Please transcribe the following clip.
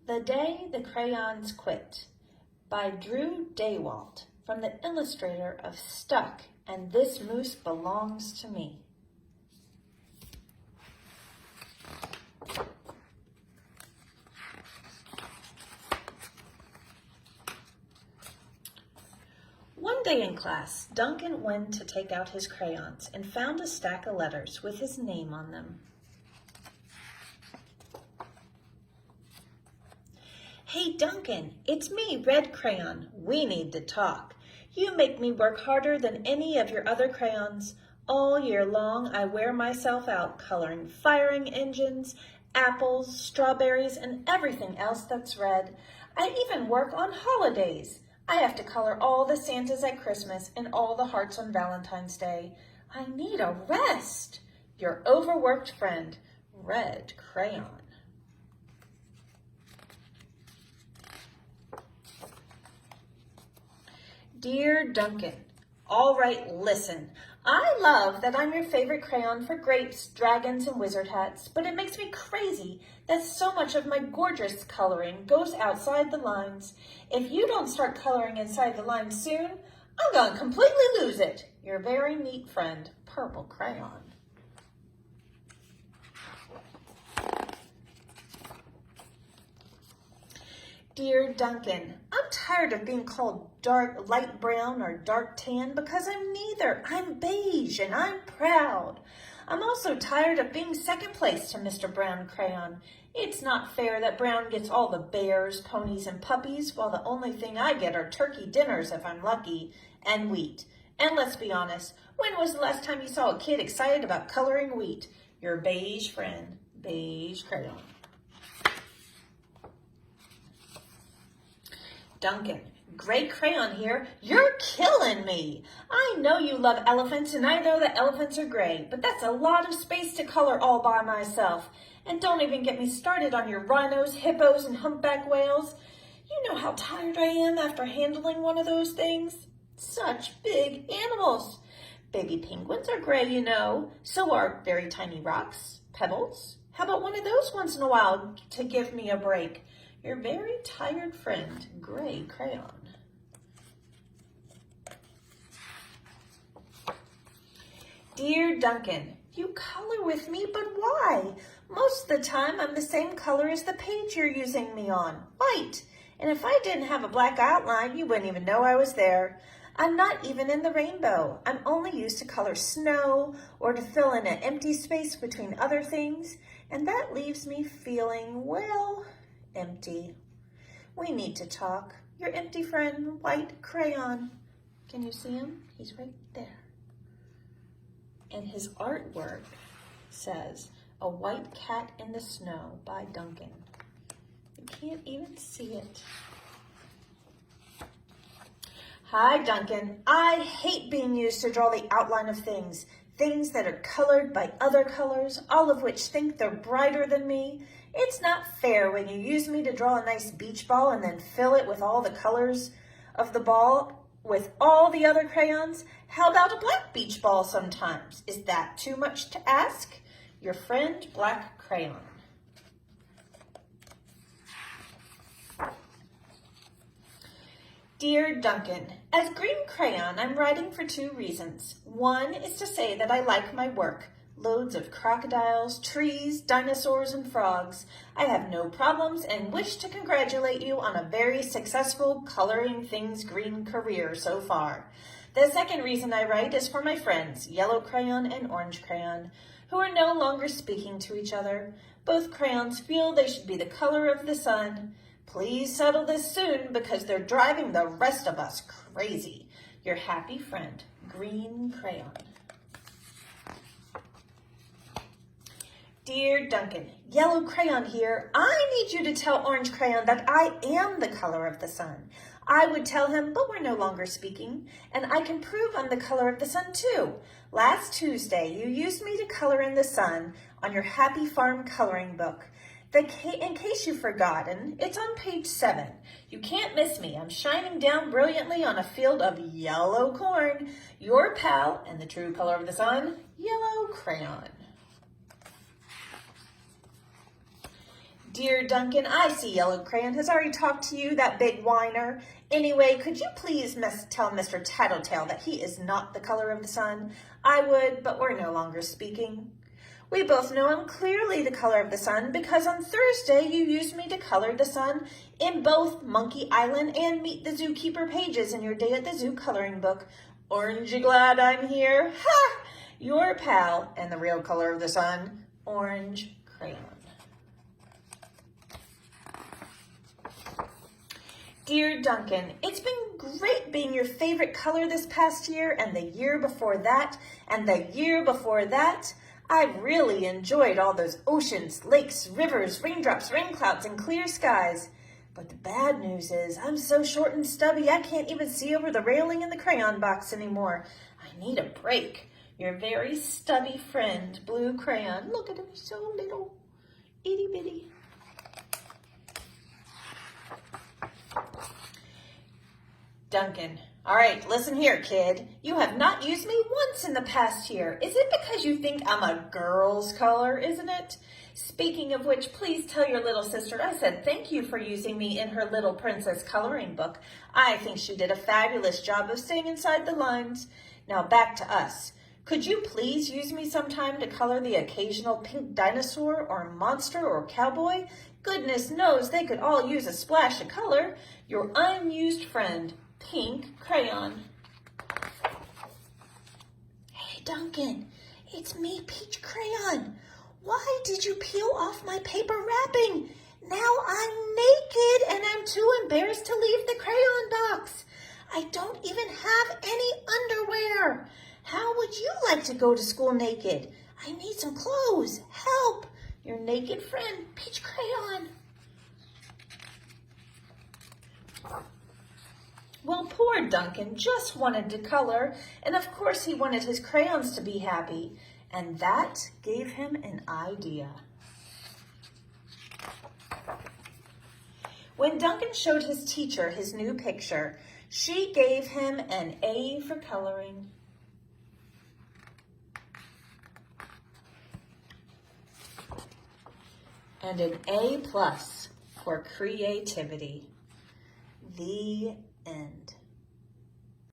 The Day the Crayons Quit by Daywalt, from the illustrator of Stuck and This Moose Belongs to Me. One day in class, Duncan went to take out his crayons and found a stack of letters with his name on them. "Hey Duncan, it's me, Red Crayon. We need to talk. You make me work harder than any of your other crayons. All year long, I wear myself out coloring firing engines, apples, strawberries, and everything else that's red. I even work on holidays. I have to color all the Santas at Christmas and all the hearts on Valentine's Day. I need a rest. Your overworked friend, Red Crayon." Dear Duncan, all right, listen. I love that I'm your favorite crayon for grapes, dragons, and wizard hats, but it makes me crazy that so much of my gorgeous coloring goes outside the lines. If you don't start coloring inside the lines soon, I'm going to completely lose it. Your very neat friend, Purple Crayon. Dear Duncan, I'm tired of being called light brown or dark tan because I'm neither. I'm beige and I'm proud. I'm also tired of being second place to Mr. Brown Crayon. It's not fair that Brown gets all the bears, ponies, and puppies, while the only thing I get are turkey dinners if I'm lucky, and wheat. And let's be honest, when was the last time you saw a kid excited about coloring wheat? Your beige friend, Beige Crayon. Duncan, Gray Crayon here. You're killing me. I know you love elephants, and I know that elephants are gray, but that's a lot of space to color all by myself. And don't even get me started on your rhinos, hippos, and humpback whales. You know how tired I am after handling one of those things? Such big animals. Baby penguins are gray, you know. So are very tiny rocks, pebbles. How about one of those once in a while to give me a break? Your very tired friend, Gray Crayon. Dear Duncan, you color with me, but why? Most of the time, I'm the same color as the page you're using me on, white. And if I didn't have a black outline, you wouldn't even know I was there. I'm not even in the rainbow. I'm only used to color snow or to fill in an empty space between other things. And that leaves me feeling, well, empty. We need to talk. Your empty friend, White Crayon. Can you see him? He's right there. And his artwork says, "A White Cat in the Snow" by Duncan. You can't even see it. Hi, Duncan. I hate being used to draw the outline of things. Things that are colored by other colors, all of which think they're brighter than me. It's not fair when you use me to draw a nice beach ball and then fill it with all the colors of the ball with all the other crayons. How about a black beach ball sometimes? Is that too much to ask? Your friend, Black Crayon. Dear Duncan, as Green Crayon, I'm writing for two reasons. One is to say that I like my work. Loads of crocodiles, trees, dinosaurs, and frogs. I have no problems and wish to congratulate you on a very successful coloring things green career so far. The second reason I write is for my friends, Yellow Crayon and Orange Crayon, who are no longer speaking to each other. Both crayons feel they should be the color of the sun. Please settle this soon because they're driving the rest of us crazy. Your happy friend, Green Crayon. Dear Duncan, Yellow Crayon here. I need you to tell Orange Crayon that I am the color of the sun. I would tell him, but we're no longer speaking, and I can prove I'm the color of the sun too. Last Tuesday, you used me to color in the sun on your Happy Farm coloring book. In case you've forgotten, it's on page 7. You can't miss me. I'm shining down brilliantly on a field of yellow corn. Your pal and the true color of the sun, Yellow Crayon. Dear Duncan, I see Yellow Crayon has already talked to you, that big whiner. Anyway, could you please tell Mr. Tattletale that he is not the color of the sun? I would, but we're no longer speaking. We both know I'm clearly the color of the sun because on Thursday you used me to color the sun in both Monkey Island and Meet the Zookeeper pages in your Day at the Zoo coloring book. Aren't you glad I'm here? Ha! Your pal and the real color of the sun, Orange Crayon. Dear Duncan, it's been great being your favorite color this past year and the year before that and the year before that. I've really enjoyed all those oceans, lakes, rivers, raindrops, rain clouds, and clear skies. But the bad news is I'm so short and stubby I can't even see over the railing in the crayon box anymore. I need a break. Your very stubby friend, Blue Crayon. Look at him, he's so little, itty bitty. Duncan, all right, listen here, kid. You have not used me once in the past year. Is it because you think I'm a girl's color, isn't it? Speaking of which, please tell your little sister I said thank you for using me in her Little Princess coloring book. I think she did a fabulous job of staying inside the lines. Now back to us. Could you please use me sometime to color the occasional pink dinosaur or monster or cowboy? Goodness knows they could all use a splash of color. Your unused friend, Pink Crayon. Hey Duncan, it's me, Peach Crayon. Why did you peel off my paper wrapping? Now I'm naked and I'm too embarrassed to leave the crayon box. I don't even have any underwear. How would you like to go to school naked? I need some clothes. Help! Your naked friend, Peach Crayon. Well, poor Duncan just wanted to color, and of course he wanted his crayons to be happy, and that gave him an idea. When Duncan showed his teacher his new picture, she gave him an A for coloring. And an A+ for creativity. The end.